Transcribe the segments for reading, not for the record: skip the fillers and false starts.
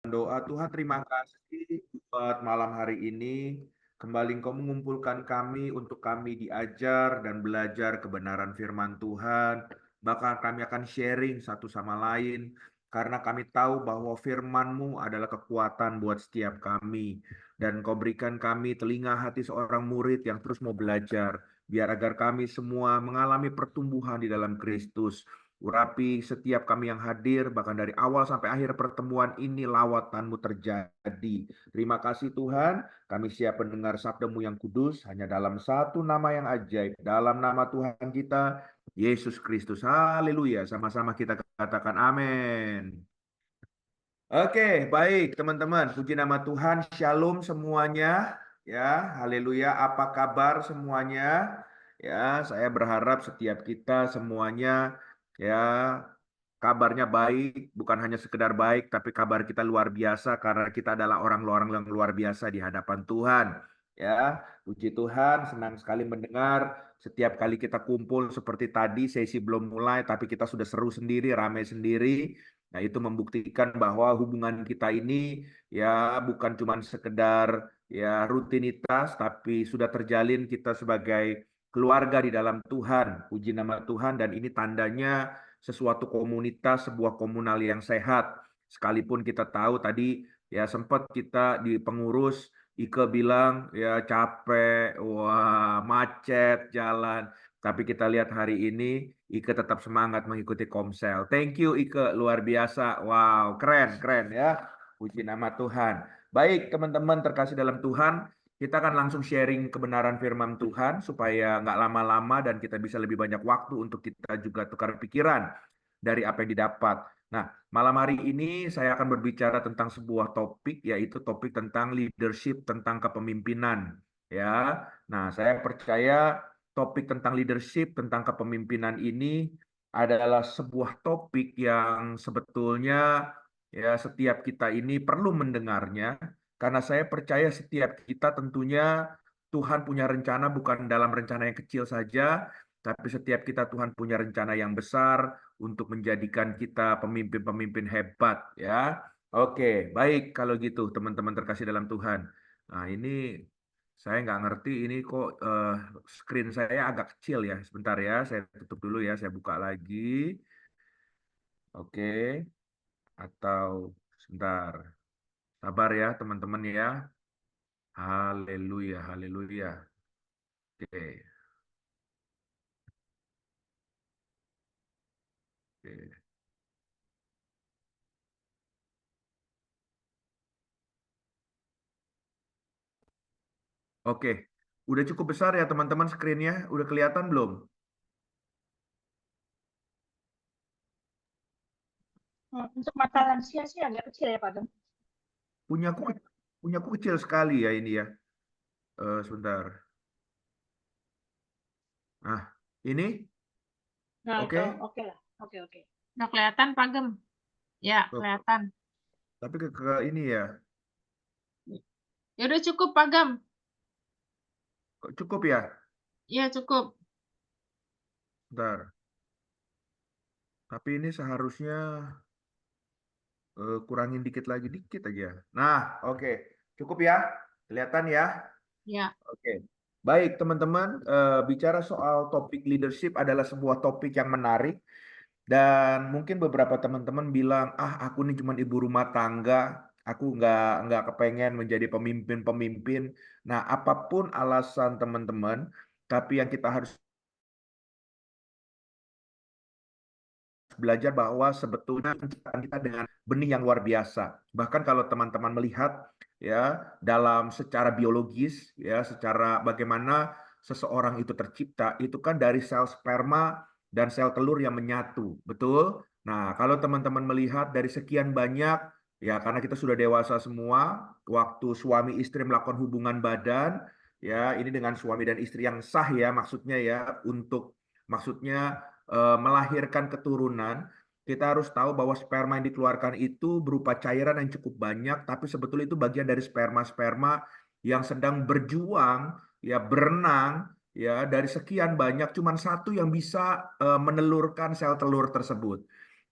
Doa Tuhan, terima kasih buat malam hari ini. Kembali Engkau mengumpulkan kami untuk kami diajar dan belajar kebenaran firman Tuhan. Bahkan kami akan sharing satu sama lain. Karena kami tahu bahwa firman-Mu adalah kekuatan buat setiap kami. Dan Kau berikan kami telinga hati seorang murid yang terus mau belajar. Biar agar kami semua mengalami pertumbuhan di dalam Kristus. Urapi setiap kami yang hadir, bahkan dari awal sampai akhir pertemuan ini lawatan-Mu terjadi. Terima kasih Tuhan, kami siap mendengar sabda-Mu yang kudus, hanya dalam satu nama yang ajaib, dalam nama Tuhan kita, Yesus Kristus. Haleluya, sama-sama kita katakan amin. Oke, baik teman-teman, puji nama Tuhan, shalom semuanya. Ya, haleluya, apa kabar semuanya? Ya, saya berharap setiap kita semuanya ya kabarnya baik, bukan hanya sekedar baik, tapi kabar kita luar biasa karena kita adalah orang-orang yang luar biasa di hadapan Tuhan. Ya, puji Tuhan, senang sekali mendengar setiap kali kita kumpul seperti tadi, sesi belum mulai, tapi kita sudah seru sendiri, ramai sendiri. Nah, itu membuktikan bahwa hubungan kita ini ya bukan cuma sekedar ya rutinitas, tapi sudah terjalin kita sebagai keluarga di dalam Tuhan. Puji nama Tuhan, dan ini tandanya sesuatu komunitas, sebuah komunal yang sehat. Sekalipun kita tahu tadi ya sempat kita di pengurus Ike bilang ya capek, wah macet jalan. Tapi kita lihat hari ini Ike tetap semangat mengikuti Komsel. Thank you Ike, luar biasa. Wow, keren, keren ya. Puji nama Tuhan. Baik teman-teman terkasih dalam Tuhan, kita akan langsung sharing kebenaran firman Tuhan supaya nggak lama-lama dan kita bisa lebih banyak waktu untuk kita juga tukar pikiran dari apa yang didapat. Nah, malam hari ini saya akan berbicara tentang sebuah topik, yaitu topik tentang leadership, tentang kepemimpinan. Ya, nah saya percaya topik tentang leadership, tentang kepemimpinan ini adalah sebuah topik yang sebetulnya ya setiap kita ini perlu mendengarnya, karena saya percaya setiap kita tentunya Tuhan punya rencana, bukan dalam rencana yang kecil saja, tapi setiap kita Tuhan punya rencana yang besar untuk menjadikan kita pemimpin-pemimpin hebat ya. Oke, baik kalau gitu teman-teman terkasih dalam Tuhan. Nah, ini saya nggak ngerti ini kok screen saya agak kecil ya. Sebentar ya, saya tutup dulu ya, saya buka lagi. Oke, atau sebentar. Sabar ya teman-teman ya. Haleluya, haleluya. Oke, oke. Oke. Udah cukup besar ya teman-teman screen-nya? Udah kelihatan belum? Untuk mata lansia sih agak kecil ya Pak Gem. Punyaku punyaku kecil sekali ya ini ya. Sebentar. Nah, ini Nah itu oke. oke lah, oke. Udah kelihatan Pak Gem? Ya, Kok- kelihatan. Tapi ke ini ya. Ya udah cukup Pak Gem. Kok cukup ya? Ya cukup. Bentar. Tapi ini seharusnya kurangin dikit lagi dikit aja. Nah, oke. Cukup ya? Kelihatan ya? Ya. Oke. Baik, teman-teman, bicara soal topik leadership adalah sebuah topik yang menarik. Dan mungkin beberapa teman-teman bilang, ah aku ini cuma ibu rumah tangga, aku nggak kepengen menjadi pemimpin-pemimpin. Nah, apapun alasan teman-teman, tapi yang kita harus belajar bahwa sebetulnya penciptaan kita dengan benih yang luar biasa. Bahkan kalau teman-teman melihat ya dalam secara biologis ya, secara bagaimana seseorang itu tercipta, itu kan dari sel sperma dan sel telur yang menyatu, betul? Nah, kalau teman-teman melihat dari sekian banyak ya, karena kita sudah dewasa semua, waktu suami istri melakukan hubungan badan ya, ini dengan suami dan istri yang sah ya, maksudnya ya, untuk maksudnya melahirkan keturunan, kita harus tahu bahwa sperma yang dikeluarkan itu berupa cairan yang cukup banyak, tapi sebetulnya itu bagian dari sperma-sperma yang sedang berjuang, ya berenang, ya dari sekian banyak, cuma satu yang bisa menelurkan sel telur tersebut.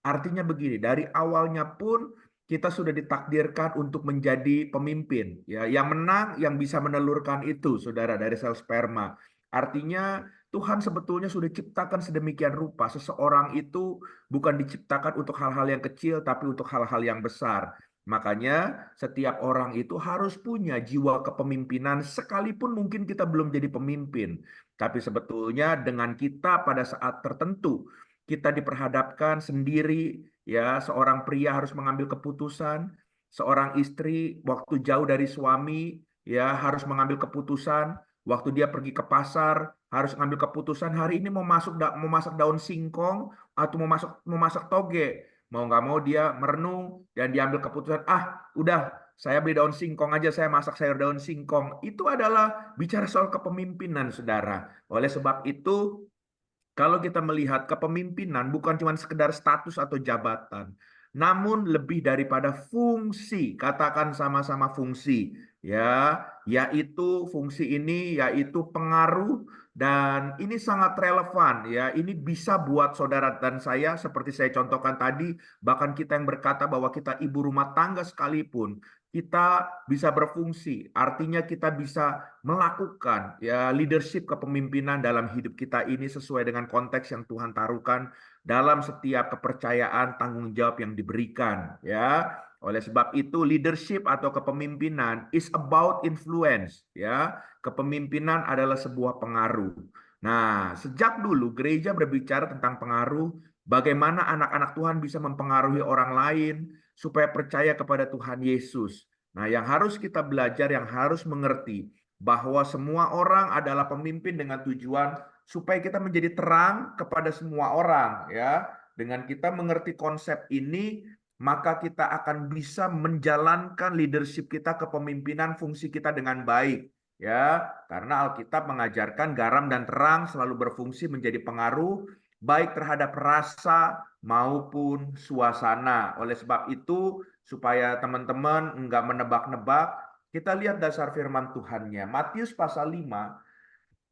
Artinya begini, dari awalnya pun kita sudah ditakdirkan untuk menjadi pemimpin. Ya, yang menang, yang bisa menelurkan itu, saudara, dari sel sperma. Artinya Tuhan sebetulnya sudah ciptakan sedemikian rupa. Seseorang itu bukan diciptakan untuk hal-hal yang kecil, tapi untuk hal-hal yang besar. Makanya setiap orang itu harus punya jiwa kepemimpinan, sekalipun mungkin kita belum jadi pemimpin. Tapi sebetulnya dengan kita pada saat tertentu, kita diperhadapkan sendiri. Ya, seorang pria harus mengambil keputusan, seorang istri waktu jauh dari suami, ya harus mengambil keputusan. Waktu dia pergi ke pasar, harus mengambil keputusan hari ini mau masak daun singkong atau mau masak toge. Mau nggak mau dia merenung dan diambil keputusan, udah saya beli daun singkong aja, saya masak sayur daun singkong. Itu adalah bicara soal kepemimpinan, saudara. Oleh sebab itu, kalau kita melihat kepemimpinan bukan cuma sekedar status atau jabatan, namun lebih daripada fungsi. Katakan sama-sama fungsi, ya, yaitu fungsi ini yaitu pengaruh, dan ini sangat relevan ya. Ini bisa buat saudara dan saya seperti saya contohkan tadi, bahkan kita yang berkata bahwa kita ibu rumah tangga sekalipun, kita bisa berfungsi. Artinya kita bisa melakukan ya leadership kepemimpinan dalam hidup kita ini sesuai dengan konteks yang Tuhan taruhkan dalam setiap kepercayaan tanggung jawab yang diberikan ya. Oleh sebab itu leadership atau kepemimpinan is about influence ya. Kepemimpinan adalah sebuah pengaruh. Nah, sejak dulu gereja berbicara tentang pengaruh, bagaimana anak-anak Tuhan bisa mempengaruhi orang lain supaya percaya kepada Tuhan Yesus. Nah, yang harus kita belajar, yang harus mengerti bahwa semua orang adalah pemimpin dengan tujuan supaya kita menjadi terang kepada semua orang ya. Dengan kita mengerti konsep ini, maka kita akan bisa menjalankan leadership kita, kepemimpinan, fungsi kita dengan baik ya. Karena Alkitab mengajarkan garam dan terang selalu berfungsi menjadi pengaruh baik terhadap rasa maupun suasana. Oleh sebab itu, supaya teman-teman enggak menebak-nebak, kita lihat dasar firman Tuhannya. Matius pasal 5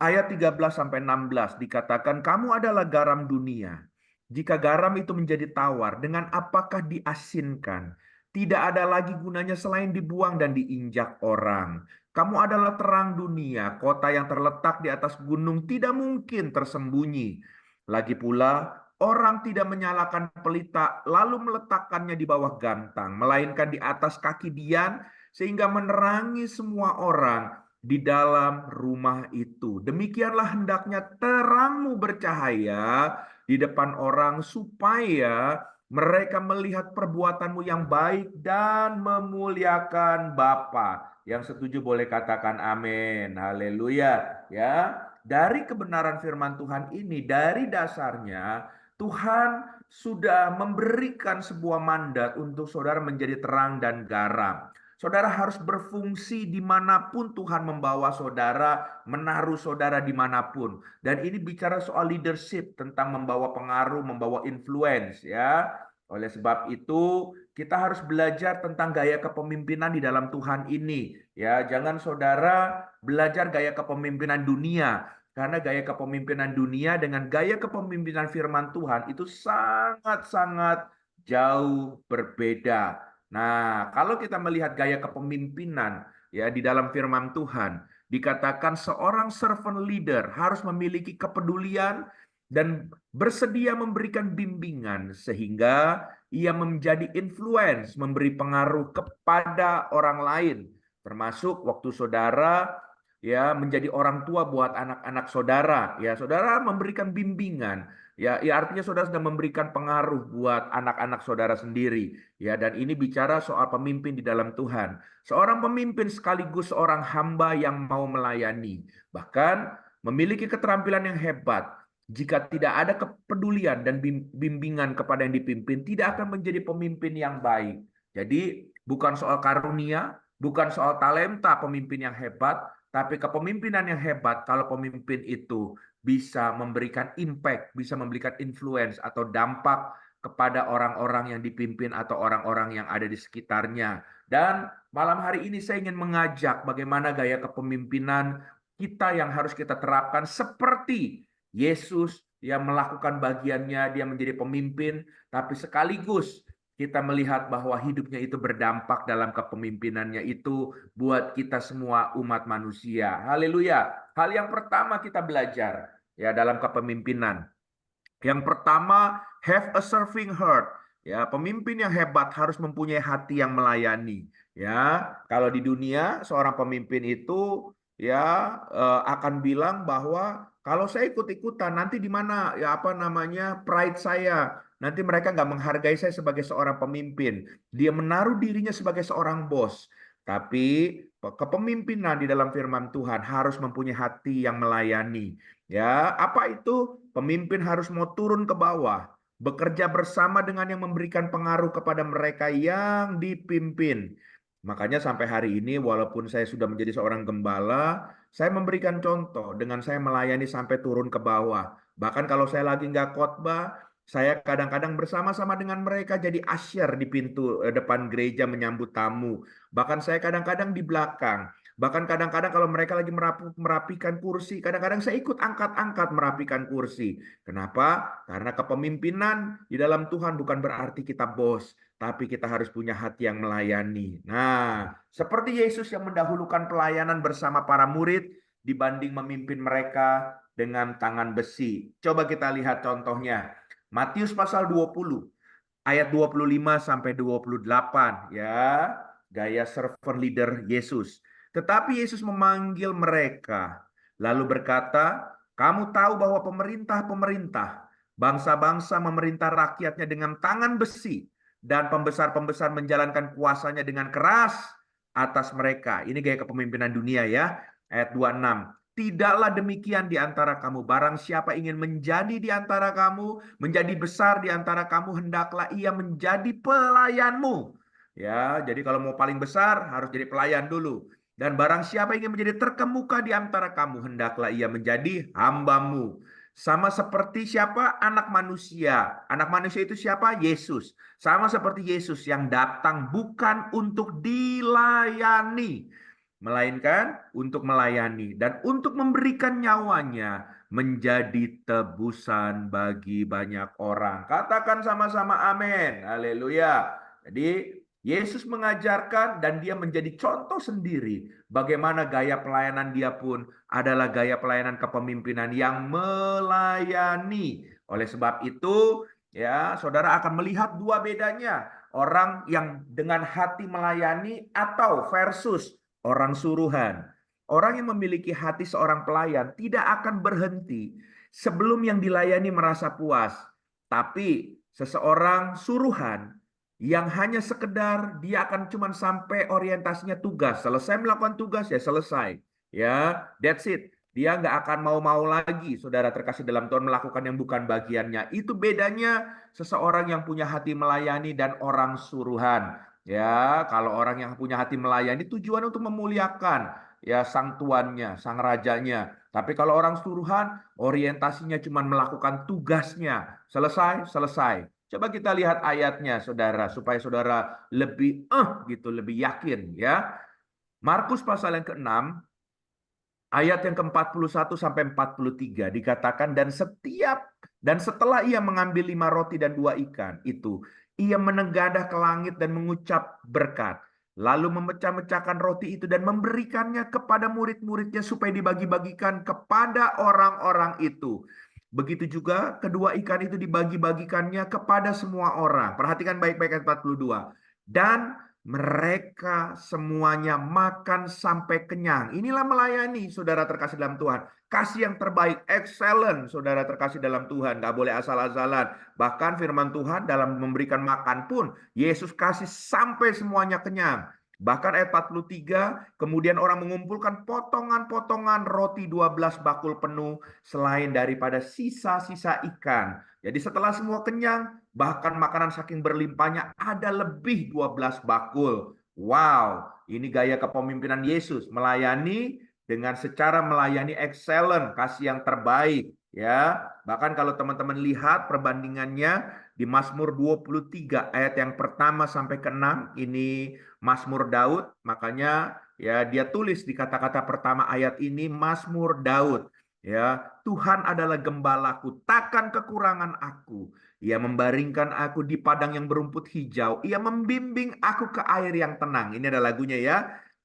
ayat 13-16 dikatakan, "Kamu adalah garam dunia. Jika garam itu menjadi tawar, dengan apakah diasinkan? Tidak ada lagi gunanya selain dibuang dan diinjak orang. Kamu adalah terang dunia. Kota yang terletak di atas gunung tidak mungkin tersembunyi. Lagi pula, orang tidak menyalakan pelita lalu meletakkannya di bawah gantang, melainkan di atas kaki dian sehingga menerangi semua orang di dalam rumah itu. Demikianlah hendaknya terangmu bercahaya di depan orang supaya mereka melihat perbuatanmu yang baik dan memuliakan Bapa." Yang setuju boleh katakan amin. Haleluya. Ya, dari kebenaran firman Tuhan ini, dari dasarnya Tuhan sudah memberikan sebuah mandat untuk saudara menjadi terang dan garam. Saudara harus berfungsi dimanapun Tuhan membawa saudara, menaruh saudara dimanapun. Dan ini bicara soal leadership, tentang membawa pengaruh, membawa influence ya. Oleh sebab itu, kita harus belajar tentang gaya kepemimpinan di dalam Tuhan ini. Ya, jangan saudara belajar gaya kepemimpinan dunia. Karena gaya kepemimpinan dunia dengan gaya kepemimpinan firman Tuhan itu sangat-sangat jauh berbeda. Nah, kalau kita melihat gaya kepemimpinan ya di dalam firman Tuhan, dikatakan seorang servant leader harus memiliki kepedulian dan bersedia memberikan bimbingan sehingga ia menjadi influence, memberi pengaruh kepada orang lain, termasuk waktu saudara ya menjadi orang tua buat anak-anak saudara, ya saudara memberikan bimbingan. Ya, artinya saudara sedang memberikan pengaruh buat anak-anak saudara sendiri. Ya, dan ini bicara soal pemimpin di dalam Tuhan. Seorang pemimpin sekaligus seorang hamba yang mau melayani. Bahkan memiliki keterampilan yang hebat. Jika tidak ada kepedulian dan bimbingan kepada yang dipimpin, tidak akan menjadi pemimpin yang baik. Jadi, bukan soal karunia, bukan soal talenta pemimpin yang hebat, tapi kepemimpinan yang hebat kalau pemimpin itu bisa memberikan impact, bisa memberikan influence atau dampak kepada orang-orang yang dipimpin atau orang-orang yang ada di sekitarnya. Dan malam hari ini saya ingin mengajak bagaimana gaya kepemimpinan kita yang harus kita terapkan seperti Yesus yang melakukan bagiannya, dia menjadi pemimpin, tapi sekaligus kita melihat bahwa hidupnya itu berdampak dalam kepemimpinannya itu buat kita semua umat manusia. Haleluya. Hal yang pertama kita belajar ya dalam kepemimpinan. Yang pertama, have a serving heart. Ya, pemimpin yang hebat harus mempunyai hati yang melayani. Ya, kalau di dunia seorang pemimpin itu ya akan bilang bahwa kalau saya ikut-ikutan nanti di mana ya apa namanya pride saya. Nanti mereka nggak menghargai saya sebagai seorang pemimpin. Dia menaruh dirinya sebagai seorang bos. Tapi kepemimpinan di dalam firman Tuhan harus mempunyai hati yang melayani. Ya, apa itu? Pemimpin harus mau turun ke bawah, bekerja bersama dengan yang memberikan pengaruh kepada mereka yang dipimpin. Makanya sampai hari ini, walaupun saya sudah menjadi seorang gembala, saya memberikan contoh dengan saya melayani sampai turun ke bawah. Bahkan kalau saya lagi nggak khotbah, saya kadang-kadang bersama-sama dengan mereka jadi asyir di pintu depan gereja menyambut tamu. Bahkan saya kadang-kadang di belakang. Bahkan kadang-kadang kalau mereka lagi merapikan kursi, kadang-kadang saya ikut angkat-angkat merapikan kursi. Kenapa? Karena kepemimpinan di dalam Tuhan bukan berarti kita bos, tapi kita harus punya hati yang melayani. Nah, seperti Yesus yang mendahulukan pelayanan bersama para murid dibanding memimpin mereka dengan tangan besi. Coba kita lihat contohnya. Matius pasal 20 ayat 25 sampai 28 ya. Gaya servant leader Yesus. Tetapi Yesus memanggil mereka, lalu berkata, kamu tahu bahwa pemerintah-pemerintah, bangsa-bangsa memerintah rakyatnya dengan tangan besi, dan pembesar-pembesar menjalankan kuasanya dengan keras atas mereka. Ini gaya kepemimpinan dunia ya. Ayat 26. Tidaklah demikian di antara kamu. Barang siapa ingin menjadi di antara kamu, menjadi besar di antara kamu, hendaklah ia menjadi pelayanmu. Ya, jadi kalau mau paling besar harus jadi pelayan dulu. Dan barang siapa ingin menjadi terkemuka di antara kamu, hendaklah ia menjadi hambamu. Sama seperti siapa? Anak manusia. Anak manusia itu siapa? Yesus. Sama seperti Yesus yang datang bukan untuk dilayani, melainkan untuk melayani dan untuk memberikan nyawanya menjadi tebusan bagi banyak orang. Katakan sama-sama amin. Haleluya. Jadi Yesus mengajarkan dan dia menjadi contoh sendiri bagaimana gaya pelayanan dia pun adalah gaya pelayanan kepemimpinan yang melayani. Oleh sebab itu, ya, saudara akan melihat dua bedanya. Orang yang dengan hati melayani atau versus orang suruhan. Orang yang memiliki hati seorang pelayan tidak akan berhenti sebelum yang dilayani merasa puas. Tapi seseorang suruhan yang hanya sekedar dia akan cuma sampai orientasinya tugas. Selesai melakukan tugas ya selesai. Ya, that's it. Dia nggak akan mau-mau lagi, saudara terkasih dalam Tuhan, melakukan yang bukan bagiannya. Itu bedanya seseorang yang punya hati melayani dan orang suruhan. Ya, kalau orang yang punya hati melayani tujuan untuk memuliakan ya sang tuannya, sang rajanya. Tapi kalau orang suruhan orientasinya cuma melakukan tugasnya. Selesai, selesai. Coba kita lihat ayatnya, saudara, supaya saudara lebih gitu, lebih yakin ya. Markus pasal yang ke-6 ayat yang ke-41 sampai 43 dikatakan dan setelah ia mengambil 5 roti dan 2 ikan itu, ia menengadah ke langit dan mengucap berkat. Lalu memecah-mecahkan roti itu dan memberikannya kepada murid-muridnya supaya dibagi-bagikan kepada orang-orang itu. Begitu juga kedua ikan itu dibagi-bagikannya kepada semua orang. Perhatikan baik-baik ayat 42. Dan mereka semuanya makan sampai kenyang. Inilah melayani, saudara terkasih dalam Tuhan. Kasih yang terbaik, excellent, saudara terkasih dalam Tuhan. Gak boleh asal-asalan. Bahkan firman Tuhan dalam memberikan makan pun, Yesus kasih sampai semuanya kenyang. Bahkan ayat 43, kemudian orang mengumpulkan potongan-potongan roti 12 bakul penuh selain daripada sisa-sisa ikan. Jadi setelah semua kenyang, bahkan makanan saking berlimpahnya ada lebih 12 bakul. Wow, ini gaya kepemimpinan Yesus, melayani dengan secara melayani excellent, kasih yang terbaik. Ya, bahkan kalau teman-teman lihat perbandingannya di Mazmur 23 ayat yang pertama sampai ke-6, ini Mazmur Daud, makanya ya dia tulis di kata-kata pertama ayat ini Mazmur Daud. Ya, Tuhan adalah gembalaku, takkan kekurangan aku. Ia membaringkan aku di padang yang berumput hijau. Ia membimbing aku ke air yang tenang. Ini ada lagunya ya.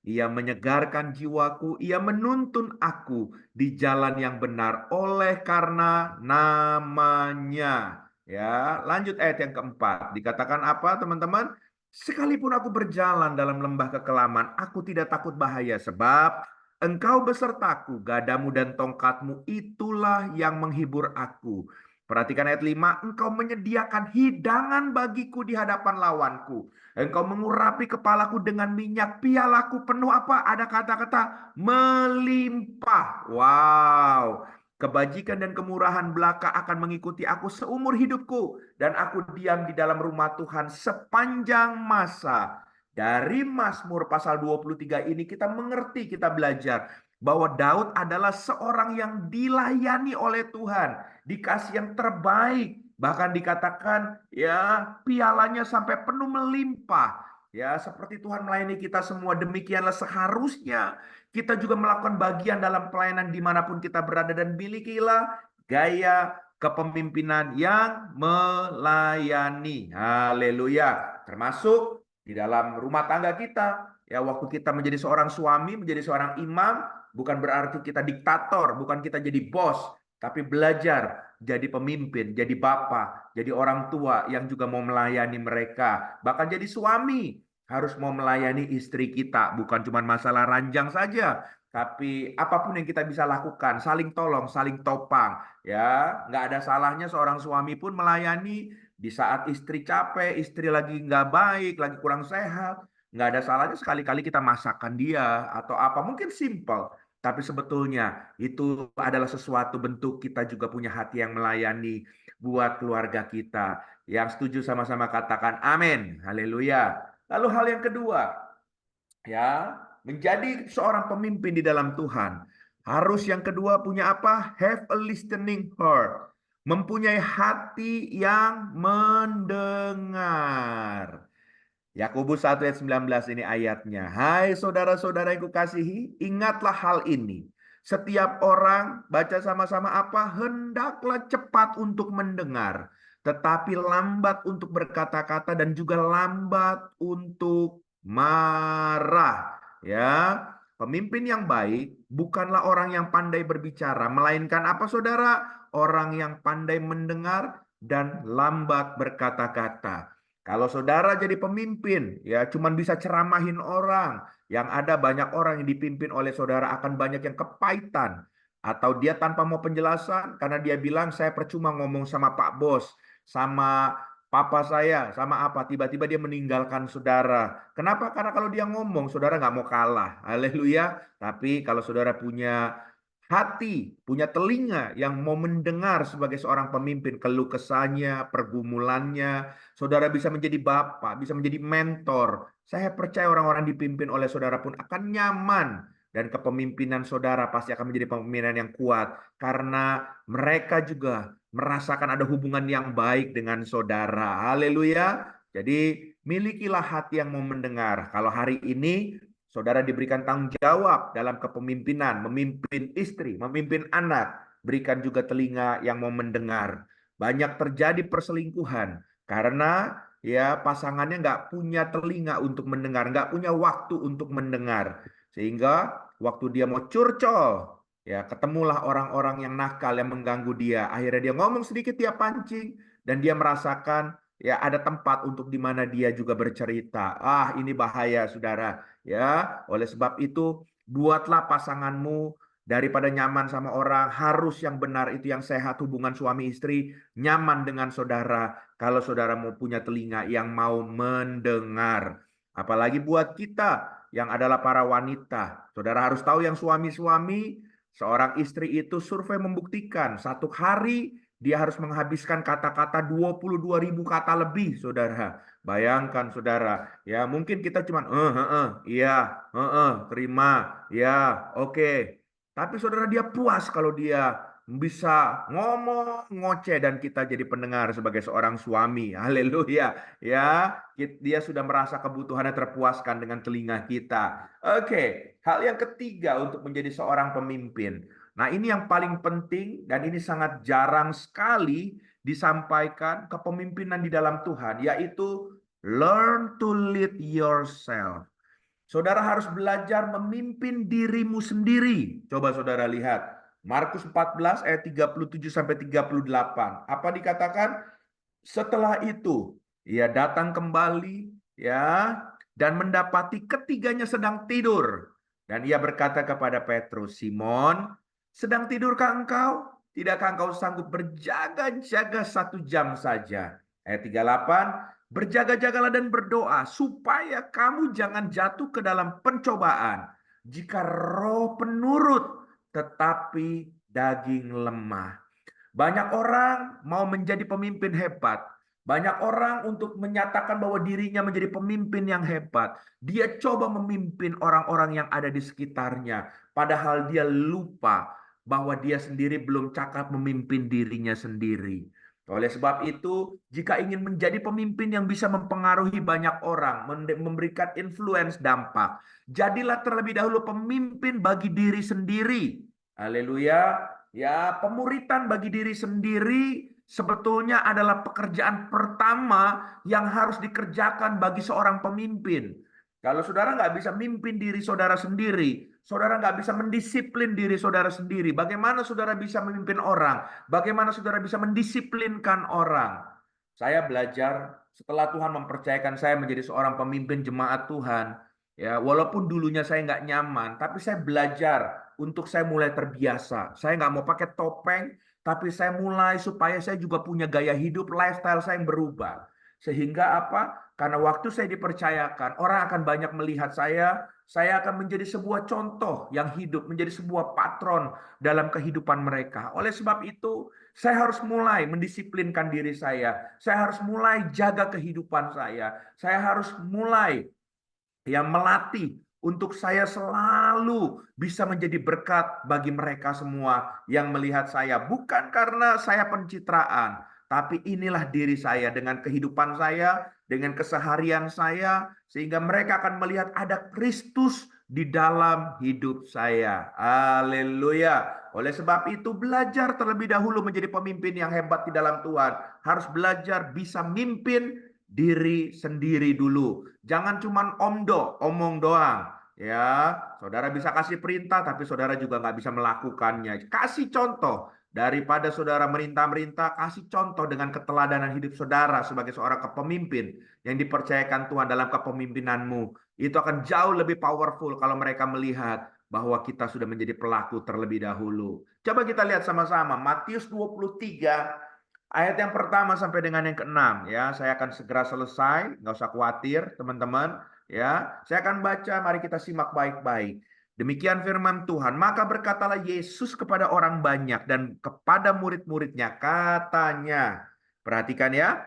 Ia menyegarkan jiwaku, ia menuntun aku di jalan yang benar oleh karena namanya. Ya, lanjut ayat yang keempat. Dikatakan apa, teman-teman? Sekalipun aku berjalan dalam lembah kekelaman, aku tidak takut bahaya sebab Engkau besertaku, gadamu dan tongkatmu itulah yang menghibur aku. Perhatikan ayat 5, engkau menyediakan hidangan bagiku di hadapan lawanku. Engkau mengurapi kepalaku dengan minyak, pialaku penuh apa? Ada kata-kata melimpah. Wow. Kebajikan dan kemurahan belaka akan mengikuti aku seumur hidupku. Dan aku diam di dalam rumah Tuhan sepanjang masa. Dari Mazmur pasal 23 ini kita mengerti, kita belajar bahwa Daud adalah seorang yang dilayani oleh Tuhan, dikasih yang terbaik, bahkan dikatakan ya pialanya sampai penuh melimpah. Ya, seperti Tuhan melayani kita semua, demikianlah seharusnya kita juga melakukan bagian dalam pelayanan dimanapun kita berada dan milikilah gaya kepemimpinan yang melayani. Haleluya. Termasuk di dalam rumah tangga kita. Ya, waktu kita menjadi seorang suami, menjadi seorang imam, bukan berarti kita diktator, bukan kita jadi bos, tapi belajar jadi pemimpin, jadi bapak, jadi orang tua yang juga mau melayani mereka. Bahkan jadi suami harus mau melayani istri kita, bukan cuma masalah ranjang saja, tapi apapun yang kita bisa lakukan, saling tolong, saling topang. Ya, nggak ada salahnya seorang suami pun melayani di saat istri capek, istri lagi nggak baik, lagi kurang sehat, nggak ada salahnya sekali-kali kita masakkan dia atau apa. Mungkin simple, tapi sebetulnya itu adalah sesuatu bentuk kita juga punya hati yang melayani buat keluarga kita. Yang setuju sama-sama katakan amin. Haleluya. Lalu hal yang kedua, ya, menjadi seorang pemimpin di dalam Tuhan. Harus yang kedua punya apa? Have a listening heart. Mempunyai hati yang mendengar. Yakobus 1 ayat 19 ini ayatnya. Hai saudara-saudara yang kukasihi, ingatlah hal ini. Setiap orang, baca sama-sama apa? Hendaklah cepat untuk mendengar, tetapi lambat untuk berkata-kata dan juga lambat untuk marah. Ya, pemimpin yang baik bukanlah orang yang pandai berbicara, melainkan apa saudara? Orang yang pandai mendengar dan lambat berkata-kata. Kalau saudara jadi pemimpin, ya cuman bisa ceramahin orang. Yang ada banyak orang yang dipimpin oleh saudara akan banyak yang kepahitan. Atau dia tanpa mau penjelasan karena dia bilang saya percuma ngomong sama Pak Bos, sama papa saya, sama apa. Tiba-tiba dia meninggalkan saudara. Kenapa? Karena kalau dia ngomong, saudara nggak mau kalah. Haleluya. Tapi kalau saudara punya hati, punya telinga yang mau mendengar sebagai seorang pemimpin keluh kesahnya, pergumulannya, saudara bisa menjadi bapak, bisa menjadi mentor. Saya percaya orang-orang dipimpin oleh saudara pun akan nyaman dan kepemimpinan saudara pasti akan menjadi kepemimpinan yang kuat karena mereka juga merasakan ada hubungan yang baik dengan saudara. Haleluya. Jadi milikilah hati yang mau mendengar. Kalau hari ini saudara diberikan tanggung jawab dalam kepemimpinan, memimpin istri, memimpin anak, berikan juga telinga yang mau mendengar. Banyak terjadi perselingkuhan karena ya pasangannya nggak punya telinga untuk mendengar, nggak punya waktu untuk mendengar. Sehingga waktu dia mau curcol, ya ketemulah orang-orang yang nakal yang mengganggu dia. Akhirnya dia ngomong sedikit, dia pancing, dan dia merasakan ya ada tempat untuk di mana dia juga bercerita. Ah, ini bahaya, saudara. Ya, oleh sebab itu buatlah pasanganmu daripada nyaman sama orang, harus yang benar itu yang sehat hubungan suami istri, nyaman dengan saudara. Kalau saudara mau punya telinga yang mau mendengar. Apalagi buat kita yang adalah para wanita. Saudara harus tahu yang suami-suami, seorang istri itu survei membuktikan satu hari dia harus menghabiskan kata-kata 22.000 kata lebih, saudara. Bayangkan saudara, ya mungkin kita cuman iya, terima, ya, oke. Tapi saudara dia puas kalau dia bisa ngomong, ngoceh dan kita jadi pendengar sebagai seorang suami. Haleluya. Ya, dia sudah merasa kebutuhannya terpuaskan dengan telinga kita. Oke, hal yang ketiga untuk menjadi seorang pemimpin. Nah, ini yang paling penting dan ini sangat jarang sekali disampaikan kepemimpinan di dalam Tuhan, yaitu learn to lead yourself. Saudara harus belajar memimpin dirimu sendiri. Coba saudara lihat. Markus 14 ayat 37 sampai 38. Apa dikatakan? Setelah itu, ia datang kembali ya dan mendapati ketiganya sedang tidur. Dan ia berkata kepada Petrus, "Simon, sedang tidurkah engkau? Tidakkah engkau sanggup berjaga-jaga 1 jam saja?" Ayat 38, "Berjaga-jagalah dan berdoa supaya kamu jangan jatuh ke dalam pencobaan. Jika roh penurut, tetapi daging lemah." Banyak orang mau menjadi pemimpin hebat. Banyak orang untuk menyatakan bahwa dirinya menjadi pemimpin yang hebat. Dia coba memimpin orang-orang yang ada di sekitarnya. Padahal dia lupa bahwa dia sendiri belum cakap memimpin dirinya sendiri. Oleh sebab itu, jika ingin menjadi pemimpin yang bisa mempengaruhi banyak orang, memberikan influence dampak, jadilah terlebih dahulu pemimpin bagi diri sendiri. Haleluya. Ya, pemuritan bagi diri sendiri sebetulnya adalah pekerjaan pertama yang harus dikerjakan bagi seorang pemimpin. Kalau saudara nggak bisa mimpin diri saudara sendiri, saudara nggak bisa mendisiplin diri saudara sendiri, bagaimana saudara bisa memimpin orang? Bagaimana saudara bisa mendisiplinkan orang? Saya belajar setelah Tuhan mempercayakan saya menjadi seorang pemimpin jemaat Tuhan. Ya, walaupun dulunya saya nggak nyaman, tapi saya belajar untuk saya mulai terbiasa. Saya nggak mau pakai topeng, tapi saya mulai supaya saya juga punya gaya hidup, lifestyle saya yang berubah. Sehingga apa? Karena waktu saya dipercayakan, orang akan banyak melihat saya akan menjadi sebuah contoh yang hidup, menjadi sebuah patron dalam kehidupan mereka. Oleh sebab itu, saya harus mulai mendisiplinkan diri saya harus mulai jaga kehidupan saya harus mulai yang melatih untuk saya selalu bisa menjadi berkat bagi mereka semua yang melihat saya. Bukan karena saya pencitraan, tapi inilah diri saya dengan kehidupan saya, dengan keseharian saya, sehingga mereka akan melihat ada Kristus di dalam hidup saya. Haleluya. Oleh sebab itu belajar terlebih dahulu menjadi pemimpin yang hebat di dalam Tuhan. Harus belajar bisa mimpin diri sendiri dulu. Jangan cuma omong doang. Ya, saudara bisa kasih perintah, tapi saudara juga nggak bisa melakukannya. Kasih contoh. Daripada saudara merintah-merintah, kasih contoh dengan keteladanan hidup saudara sebagai seorang kepemimpin yang dipercayakan Tuhan dalam kepemimpinanmu. Itu akan jauh lebih powerful kalau mereka melihat bahwa kita sudah menjadi pelaku terlebih dahulu. Coba kita lihat sama-sama. Matius 23 ayat yang pertama sampai dengan yang ke-6 ya. Saya akan segera selesai, nggak usah khawatir teman-teman ya. Saya akan baca, mari kita simak baik-baik. Demikian firman Tuhan. Maka berkatalah Yesus kepada orang banyak dan kepada murid-muridnya, katanya. Perhatikan ya.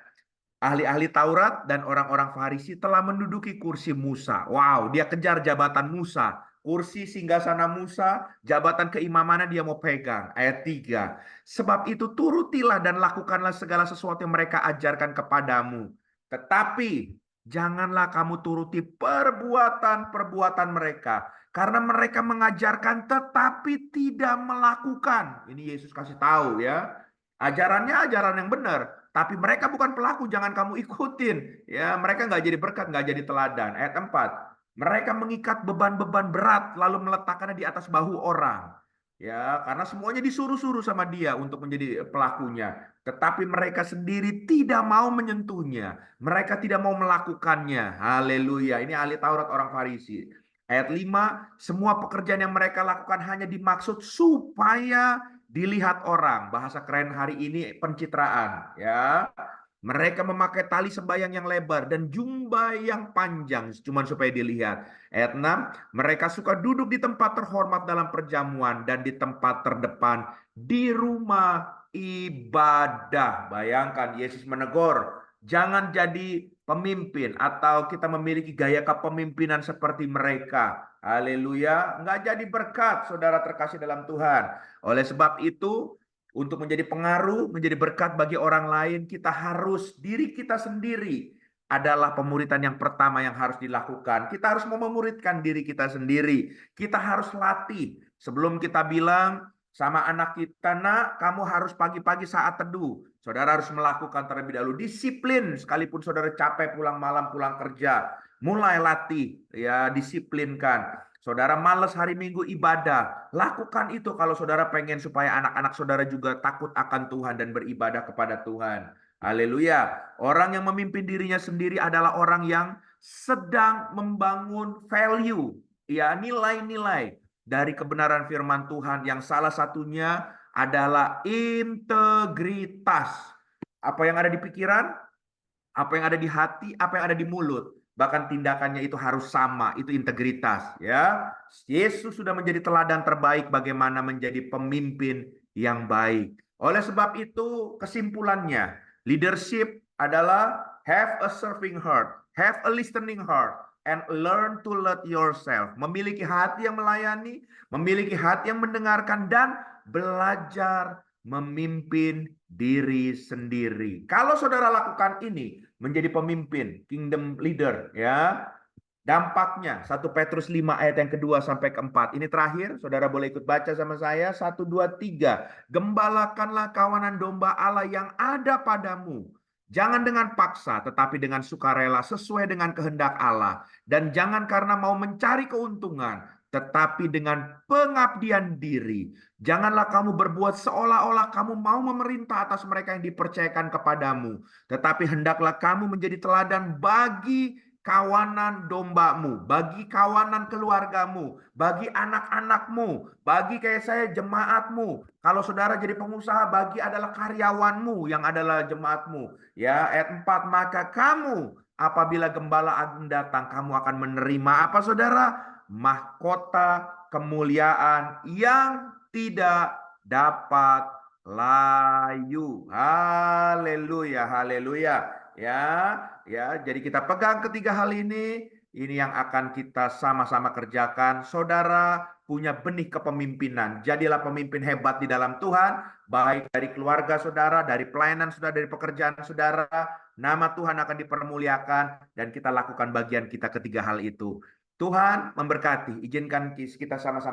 Ahli-ahli Taurat dan orang-orang Farisi telah menduduki kursi Musa. Wow, dia kejar jabatan Musa. Kursi singgasana Musa, jabatan keimamannya dia mau pegang. Ayat 3. Sebab itu turutilah dan lakukanlah segala sesuatu yang mereka ajarkan kepadamu. Tetapi janganlah kamu turuti perbuatan-perbuatan mereka. Karena mereka mengajarkan tetapi tidak melakukan. Ini Yesus kasih tahu ya. Ajarannya ajaran yang benar. Tapi mereka bukan pelaku, jangan kamu ikutin. Ya, mereka nggak jadi berkat, nggak jadi teladan. Ayat 4. Mereka mengikat beban-beban berat lalu meletakkannya di atas bahu orang. Ya, karena semuanya disuruh-suruh sama dia untuk menjadi pelakunya. Tetapi mereka sendiri tidak mau menyentuhnya. Mereka tidak mau melakukannya. Haleluya. Ini ahli Taurat orang Farisi. Ayat 5, semua pekerjaan yang mereka lakukan hanya dimaksud supaya dilihat orang. Bahasa keren hari ini pencitraan ya. Mereka memakai tali sembahyang yang lebar dan jubah yang panjang cuma supaya dilihat. Ayat 6, mereka suka duduk di tempat terhormat dalam perjamuan dan di tempat terdepan di rumah ibadah. Bayangkan Yesus menegur, jangan jadi pemimpin atau kita memiliki gaya kepemimpinan seperti mereka. Haleluya, nggak jadi berkat saudara terkasih dalam Tuhan. Oleh sebab itu, untuk menjadi pengaruh, menjadi berkat bagi orang lain, kita harus diri kita sendiri adalah pemuritan yang pertama yang harus dilakukan. Kita harus memuridkan diri kita sendiri. Kita harus latih. Sebelum kita bilang, sama anak kita, nak, kamu harus pagi-pagi saat teduh. Saudara harus melakukan terlebih dahulu. Disiplin, sekalipun saudara capek pulang malam, pulang kerja. Mulai latih, ya, disiplinkan. Saudara malas hari Minggu ibadah, lakukan itu kalau saudara pengen supaya anak-anak saudara juga takut akan Tuhan dan beribadah kepada Tuhan. Haleluya. Orang yang memimpin dirinya sendiri adalah orang yang sedang membangun value, ya, nilai-nilai dari kebenaran firman Tuhan, yang salah satunya adalah integritas. Apa yang ada di pikiran, apa yang ada di hati, apa yang ada di mulut, bahkan tindakannya itu harus sama, itu integritas, ya. Yesus sudah menjadi teladan terbaik bagaimana menjadi pemimpin yang baik. Oleh sebab itu, kesimpulannya, leadership adalah have a serving heart, have a listening heart, and learn to lead yourself. Memiliki hati yang melayani, memiliki hati yang mendengarkan, dan belajar memimpin diri sendiri. Kalau saudara lakukan ini, menjadi pemimpin, kingdom leader, ya, dampaknya 1 Petrus 5 ayat yang kedua sampai keempat. Ini terakhir, saudara boleh ikut baca sama saya. 1, 2, 3. Gembalakanlah kawanan domba Allah yang ada padamu. Jangan dengan paksa, tetapi dengan sukarela sesuai dengan kehendak Allah. Dan jangan karena mau mencari keuntungan, tetapi dengan pengabdian diri. Janganlah kamu berbuat seolah-olah kamu mau memerintah atas mereka yang dipercayakan kepadamu. Tetapi hendaklah kamu menjadi teladan bagi kawanan dombamu, bagi kawanan keluargamu, bagi anak-anakmu, bagi kayak saya jemaatmu. Kalau saudara jadi pengusaha, bagi adalah karyawanmu yang adalah jemaatmu. Ya, ayat 4, maka kamu apabila gembala agung datang, kamu akan menerima apa saudara? Mahkota kemuliaan yang tidak dapat layu. Haleluya, haleluya. Ya, jadi kita pegang ketiga hal ini yang akan kita sama-sama kerjakan. Saudara punya benih kepemimpinan. Jadilah pemimpin hebat di dalam Tuhan, baik dari keluarga saudara, dari pelayanan saudara, dari pekerjaan saudara. Nama Tuhan akan dipermuliakan dan kita lakukan bagian kita ketiga hal itu. Tuhan memberkati. Izinkan kita sama-sama